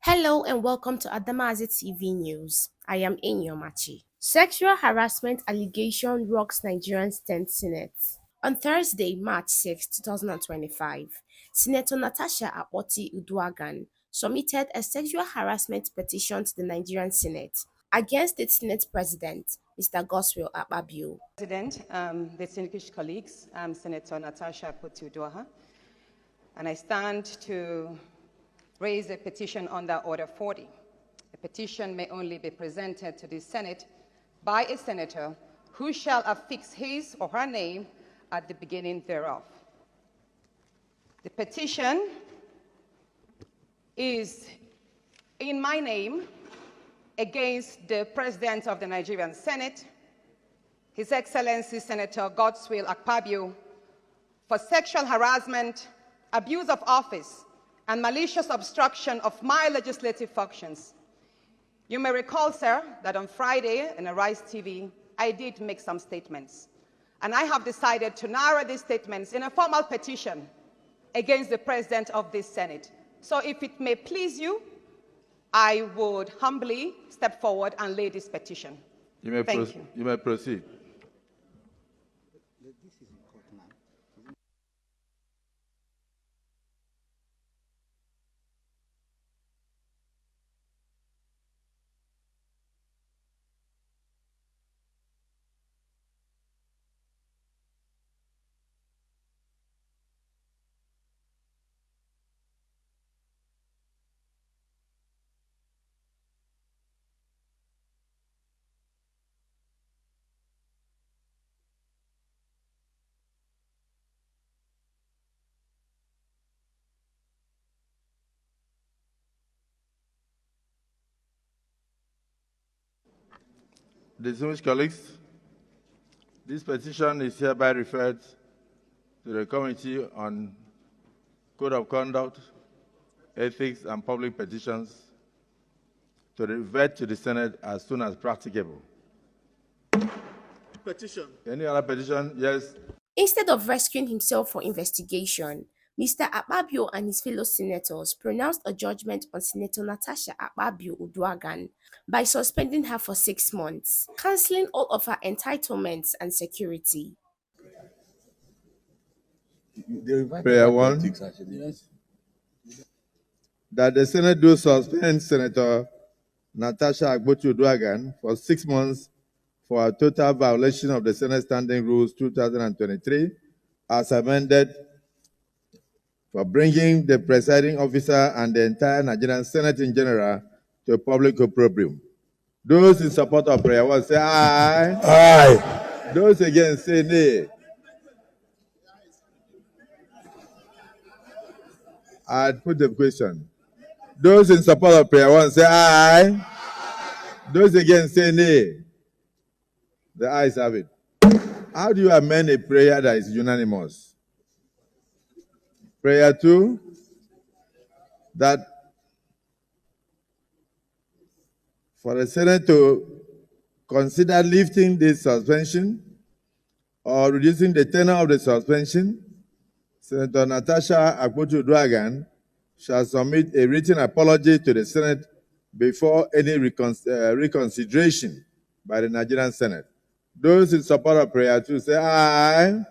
Hello and welcome to Adamazi TV News. I am Enyomachi. Sexual harassment allegation rocks Nigerian's 10th Senate. On Thursday, March 6, 2025, Senator Natasha AkpotiUduaghan submitted a sexual harassment petition to the Nigerian Senate against its Senate President, Mr. Godswill Akpabio. President, distinguished colleagues, I'm Senator Natasha Akpoti-Uduaghan, and I stand to raise a petition under Order 40. A petition may only be presented to the Senate by a senator who shall affix his or her name at the beginning thereof. The petition is in my name against the President of the Nigerian Senate, His Excellency Senator Godswill Akpabio, for sexual harassment, abuse of office, and malicious obstruction of my legislative functions. You may recall, sir, that on Friday in Arise TV, I did make some statements. And I have decided to narrow these statements in a formal petition against the President of this Senate. So if it may please you, I would humbly step forward and lay this petition. Thank you. You may proceed. Distinguished colleagues, this petition is hereby referred to the Committee on Code of Conduct, Ethics, and Public Petitions to revert to the Senate as soon as practicable. Petition. Any other petition? Yes. Instead of rescuing himself for investigation, Mr. Akpabio and his fellow senators pronounced a judgment on Senator Natasha AkpotiUduaghan by suspending her for 6 months, cancelling all of her entitlements and security. Prayer 1. Yes. That the Senate do suspend Senator Natasha Akpoti-Uduaghan for 6 months for a total violation of the Senate Standing Rules 2023 as amended, for bringing the presiding officer and the entire Nigerian Senate in general to public opprobrium. Those in support of prayer 1 say aye. Aye. Those against say nay. I'd put the question. Those in support of prayer 1 say aye. Those against say nay. The ayes have it. How do you amend a prayer that is unanimous? Prayer 2, that for the Senate to consider lifting this suspension or reducing the tenor of the suspension, Senator Natasha Akpoti-Uduaghan shall submit a written apology to the Senate before any reconsideration by the Nigerian Senate. Those in support of prayer 2 say aye.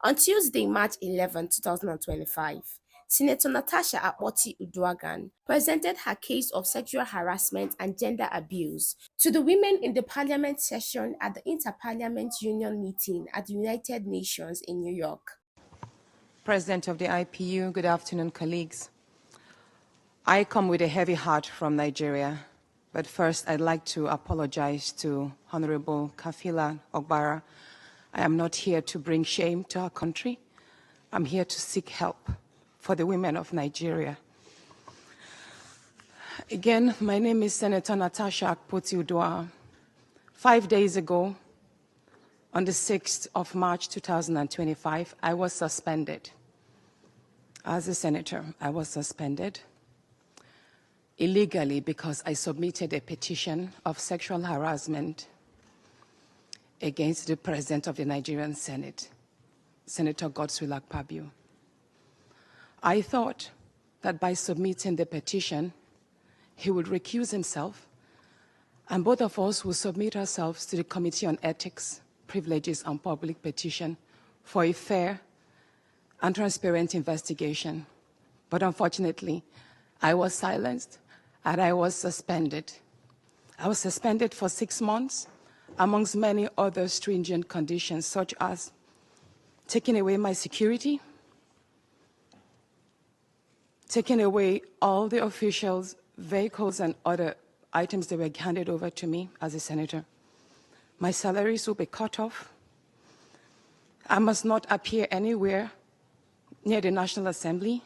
On Tuesday, March 11, 2025, Senator Natasha Akpoti-Uduaghan presented her case of sexual harassment and gender abuse to the women in the Parliament session at the Inter-Parliament Union meeting at the United Nations in New York. President of the IPU, good afternoon, colleagues. I come with a heavy heart from Nigeria, but first I'd like to apologize to Honorable Kafila Ogbara. I am not here to bring shame to our country. I'm here to seek help for the women of Nigeria. Again, my name is Senator Natasha Akpoti-Uduaghan. 5 days ago, on the 6th of March 2025, I was suspended. As a senator, I was suspended illegally because I submitted a petition of sexual harassment against the President of the Nigerian Senate, Senator Godswill Akpabio. I thought that by submitting the petition, he would recuse himself, and both of us will submit ourselves to the Committee on Ethics, Privileges, and Public Petition for a fair and transparent investigation. But unfortunately, I was silenced and I was suspended. I was suspended for 6 months, amongst many other stringent conditions, such as taking away my security, taking away all the officials' vehicles and other items that were handed over to me as a senator. My salaries will be cut off. I must not appear anywhere near the National Assembly.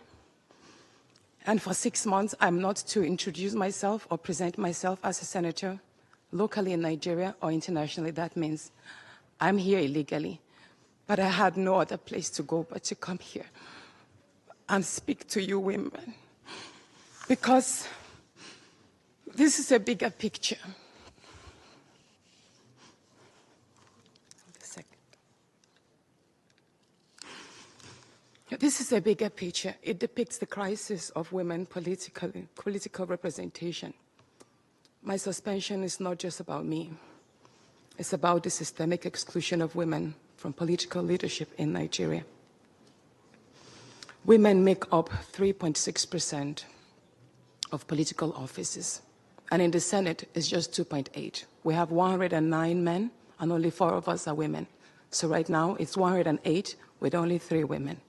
And for 6 months, I'm not to introduce myself or present myself as a senator locally in Nigeria or internationally. That means I'm here illegally. But I had no other place to go but to come here and speak to you women. Because this is a bigger picture. This is a bigger picture. It depicts the crisis of women political representation. My suspension is not just about me. It's about the systemic exclusion of women from political leadership in Nigeria. Women make up 3.6% of political offices, and in the Senate, it's just 2.8. We have 109 men, and only 4 of us are women. So right now, it's 108 with only 3 women.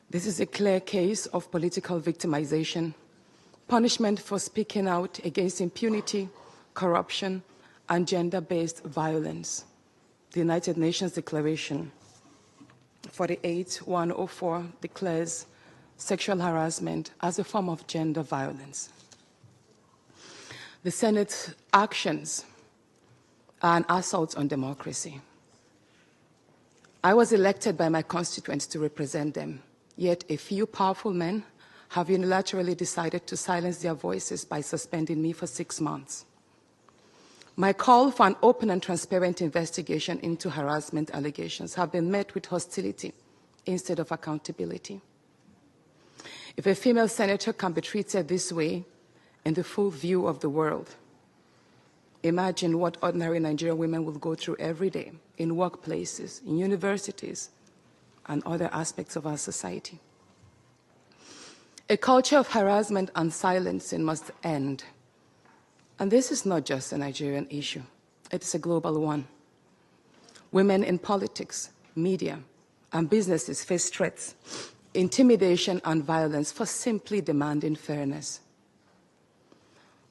This is a clear case of political victimization, punishment for speaking out against impunity, corruption, and gender-based violence. The United Nations Declaration 48-104 declares sexual harassment as a form of gender violence. The Senate's actions are an assault on democracy. I was elected by my constituents to represent them. Yet a few powerful men have unilaterally decided to silence their voices by suspending me for 6 months. My call for an open and transparent investigation into harassment allegations have been met with hostility instead of accountability. If a female senator can be treated this way in the full view of the world, imagine what ordinary Nigerian women will go through every day in workplaces, in universities, and other aspects of our society. A culture of harassment and silencing must end. And this is not just a Nigerian issue. It is a global one. Women in politics, media, and businesses face threats, intimidation, and violence for simply demanding fairness.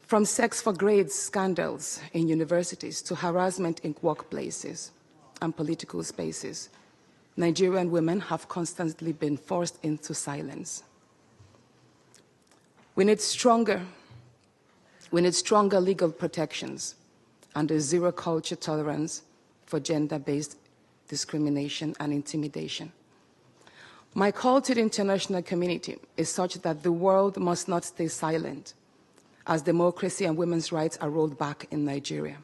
From sex for grades scandals in universities to harassment in workplaces and political spaces, Nigerian women have constantly been forced into silence. We need stronger legal protections and a zero culture tolerance for gender-based discrimination and intimidation. My call to the international community is such that the world must not stay silent as democracy and women's rights are rolled back in Nigeria.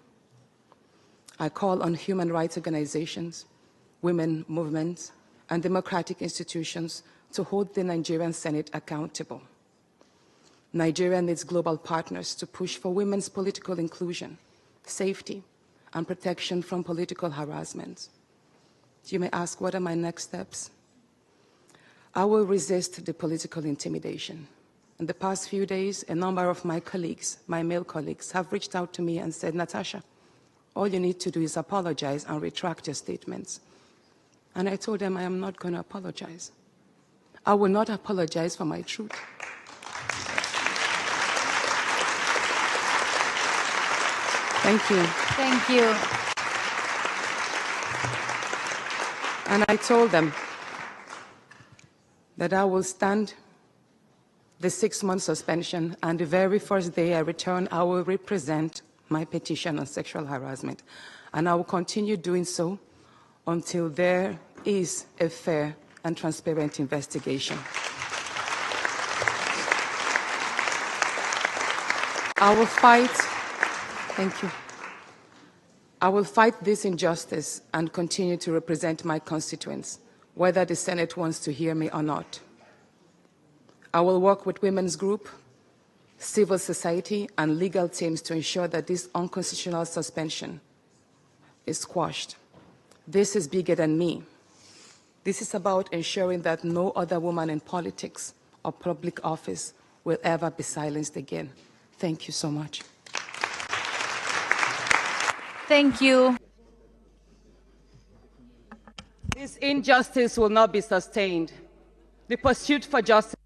I call on human rights organizations, women movements, and democratic institutions to hold the Nigerian Senate accountable. Nigeria needs global partners to push for women's political inclusion, safety, and protection from political harassment. You may ask, what are my next steps? I will resist the political intimidation. In the past few days, a number of my colleagues, my male colleagues, have reached out to me and said, Natasha, all you need to do is apologize and retract your statements. And I told them I am not going to apologize. I will not apologize for my truth. Thank you. Thank you. And I told them that I will stand the 6-month suspension, and the very first day I return, I will represent my petition on sexual harassment. And I will continue doing so until there is a fair and transparent investigation. I will fight, thank you. I will fight this injustice and continue to represent my constituents, whether the Senate wants to hear me or not. I will work with women's group, civil society, and legal teams to ensure that this unconstitutional suspension is squashed. This is bigger than me. This is about ensuring that no other woman in politics or public office will ever be silenced again. Thank you so much. Thank you. This injustice will not be sustained. The pursuit for justice